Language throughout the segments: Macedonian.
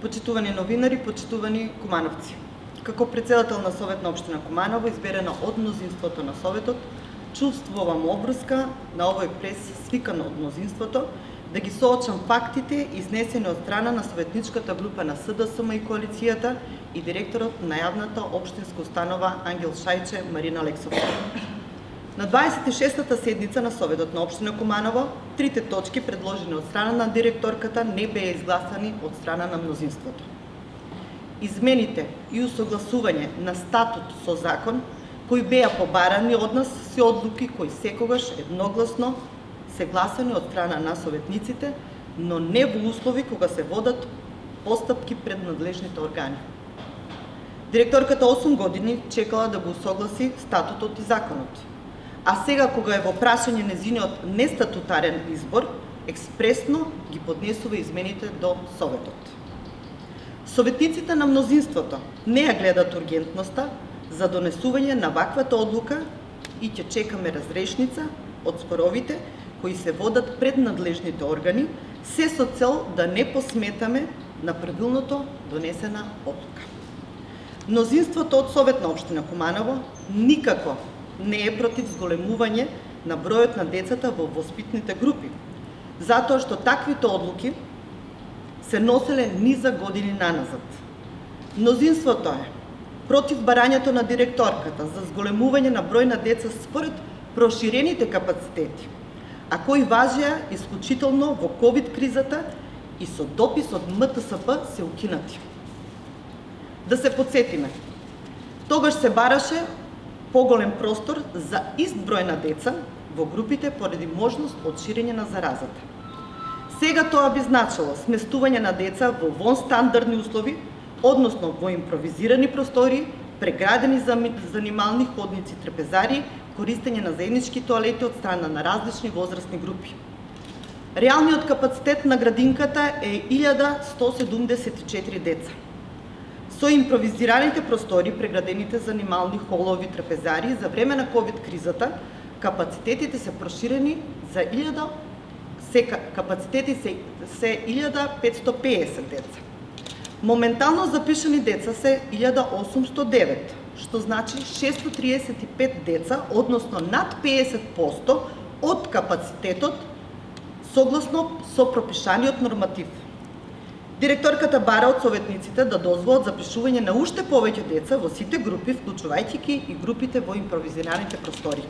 Почитувани новинари, почитувани кумановци. Како председател на Совет на општина Куманово, изберена од мнозинството на Советот, чувствувам обврска на овој прес свикан од мнозинството да ги соочам фактите изнесени од страна на советничката група на СДСМ и коалицијата и директорот на јавната општинска установа Ангел Шајче Марина Лексовска. На 26-та седница на Советот на општина Куманово, трите точки предложени од страна на директорката не беа изгласани од страна на мнозинството. Измените и усогласување на статут со закон, кои беа побарани од нас, се одлуки кои секогаш едногласно се гласани од страна на советниците, но не во услови кога се водат постапки пред надлежните органи. Директорката 8 години чекала да го усогласи статутот и законот. А сега, кога е во прашање незиниот нестатутарен избор, експресно ги поднесува измените до Советот. Советниците на мнозинството не ја гледат ургентноста за донесување на ваквата одлука и ќе чекаме разрешница од споровите кои се водат пред надлежните органи, се со цел да не посметаме на правилното донесена одлука. Мнозинството од Совет на општина Куманово никако не е против зголемување на бројот на децата во воспитните групи, затоа што таквите одлуки се носеле низа години наназад. Мнозинството е против барањето на директорката за зголемување на број на деца според проширените капацитети, а кои важеа исклучително во ковид кризата и со допис од МТСП се укинати. Да се подсетиме, тогаш се бараше поголем простор за ист број на деца во групите поради можност од ширење на заразата. Сега тоа би значило сместување на деца во вонстандардни услови, односно во импровизирани простори, преградени занимални ходници, трапезари, користење на заеднички тоалети од страна на различни возрастни групи. Реалниот капацитет на градинката е 1174 деца. Со импровизираните простори, преградените занимални холови, трапезари, за време на ковид кризата, капацитетите се проширени за 1550 деца. Моментално запишани деца се 1809, што значи 635 деца, односно над 50% од капацитетот согласно со пропишаниот норматив. Директорката бара од советниците да дозволат запишување на уште повеќе деца во сите групи, вклучувајќи ги и групите во импровизираните простори.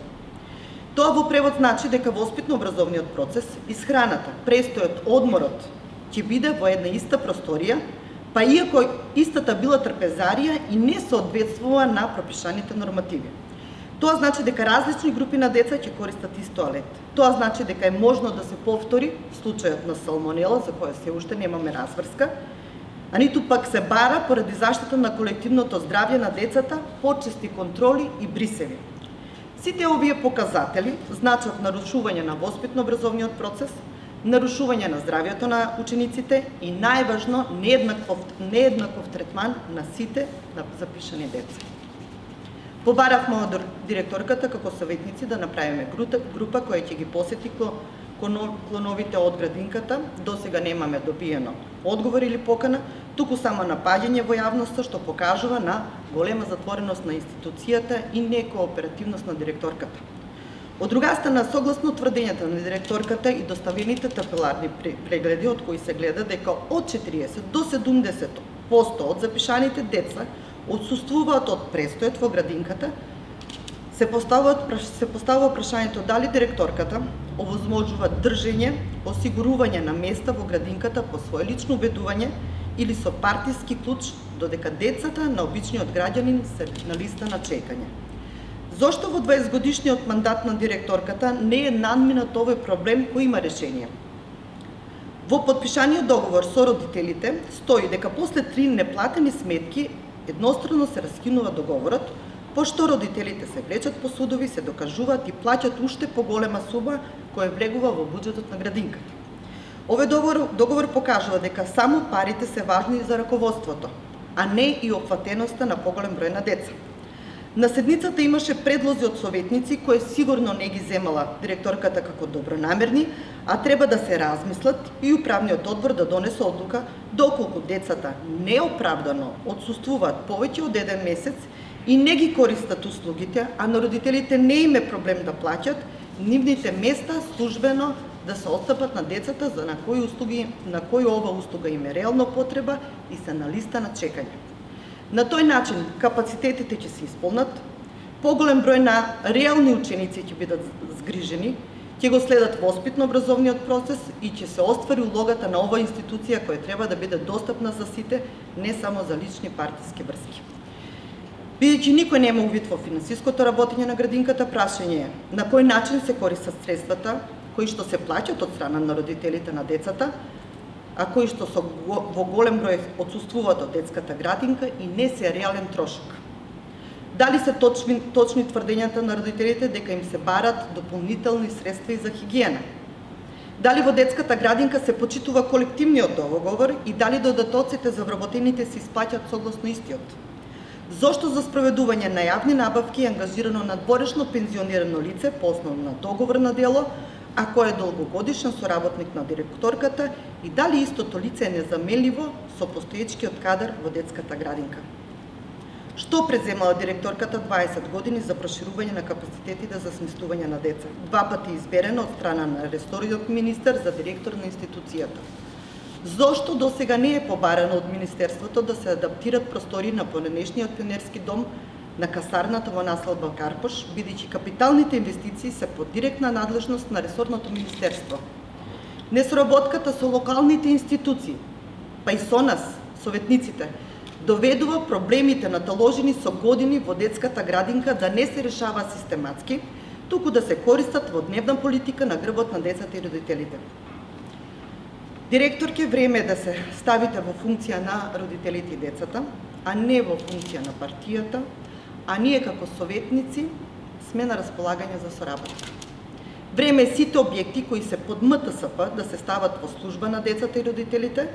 Тоа во превод значи дека воспитно-образовниот процес, исхраната, престојот, одморот ќе биде во една иста просторија, па иако истата била трапезарија и не соодветствува на пропишаните нормативи. Тоа значи дека различни групи на деца ќе користат ист тоалет. Тоа значи дека е можно да се повтори случајот на салмонела, за која се уште немаме разврска, а ниту пак се бара поради заштита на колективното здравје на децата, почести контроли и брисеви. Сите овие показатели значат нарушување на воспитно-образовниот процес, нарушување на здравјето на учениците и најважно нееднаков третман на сите запишани деца. Побаравме од директорката како советници да направиме група која ќе ги посети клоновите од градинката. До сега немаме добиено одговор или покана, туку само напаѓање во јавноста што покажува на голема затвореност на институцијата и некооперативност на директорката. Од друга страна, согласно тврдењата на директорката и доставените табеларни прегледи од кои се гледа дека од 40 до 70% од запишаните деца отсуствуваат од престојот во градинката, се поставува прашањето дали директорката овозможува држење, осигурување на места во градинката по свое лично убедување или со партиски клуч, додека децата на обичниот граѓанин се на листа на чекање. Зошто во 20-годишниот мандат на директорката не е надминат овој проблем кој има решение? Во подпишаниот договор со родителите стои дека после 3 неплатени сметки еднострано се раскинува договорот, пошто родителите се влечат по судови, се докажуваат и плаќат уште поголема сума која влегува во буџетот на градинката. Овој договор покажува дека само парите се важни за раководството, а не и опфатеноста на поголем број на деца. На седницата имаше предлози од советници кои сигурно не ги земала директорката како добронамерни, а треба да се размислат и управниот одбор да донесе одлука Доколку децата неоправдано отсуствуваат повеќе од 1 месец и не ги користат услугите, а на родителите не им е проблем да плаќат, нивните места службено да се отстапат на децата за на кои ова услуга им е реално потреба и се на листа на чекање. На тој начин капацитетите ќе се исполнат, поголем број на реални ученици ќе бидат згрижени, ќе го следат воспитно-образовниот процес и ќе се оствари улогата на оваа институција која треба да биде достапна за сите, не само за лични партиски врски. Бидејќи никој нема увид во финансиското работење на градинката, прашање е на кој начин се користат средствата кои што се плаќаат од страна на родителите на децата, а кои што во голем број отсуствуваат од детската градинка и не се реален трошок. Дали се точни тврдењата на родителите дека им се барат дополнителни средства и за хигиена? Дали во детската градинка се почитува колективниот договор и дали додатоците за вработените се исплаќаат согласно истиот? Зошто за спроведување на јавни набавки е ангажирано надворешно пензионирано лице по основа на договор на дело, а кој е долгогодишен соработник на директорката и дали истото лице е незаменливо со постоечкиот кадар во детската градинка? Што преземала директорката 20 години за проширување на капацитетите за сместување на деца? 2 пати изберена од страна на ресорниот министер за директор на институцијата. Зошто досега не е побарано од Министерството да се адаптират простори на понеднешниот пионерски дом на касарната во населба Карпош, бидејќи капиталните инвестиции се под директна надлежност на ресорното министерство? Несоработката со локалните институции, па и со нас, советниците, доведува проблемите наталожени со години во детската градинка да не се решава систематски, туку да се користат во дневна политика на грбот на децата и родителите. Директорке, време е да се ставите во функција на родителите и децата, а не во функција на партијата, а ние како советници сме на располагање за соработка. Време е сите објекти кои се под МТСП да се стават во служба на децата и родителите.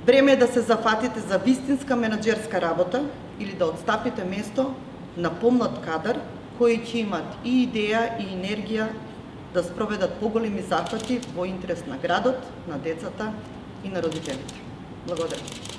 Време е да се зафатите за вистинска менаџерска работа или да отстапите место на помлад кадар кои ќе имат и идеја и енергија да спроведат поголеми зафати во интерес на градот, на децата и на родителите. Благодарам.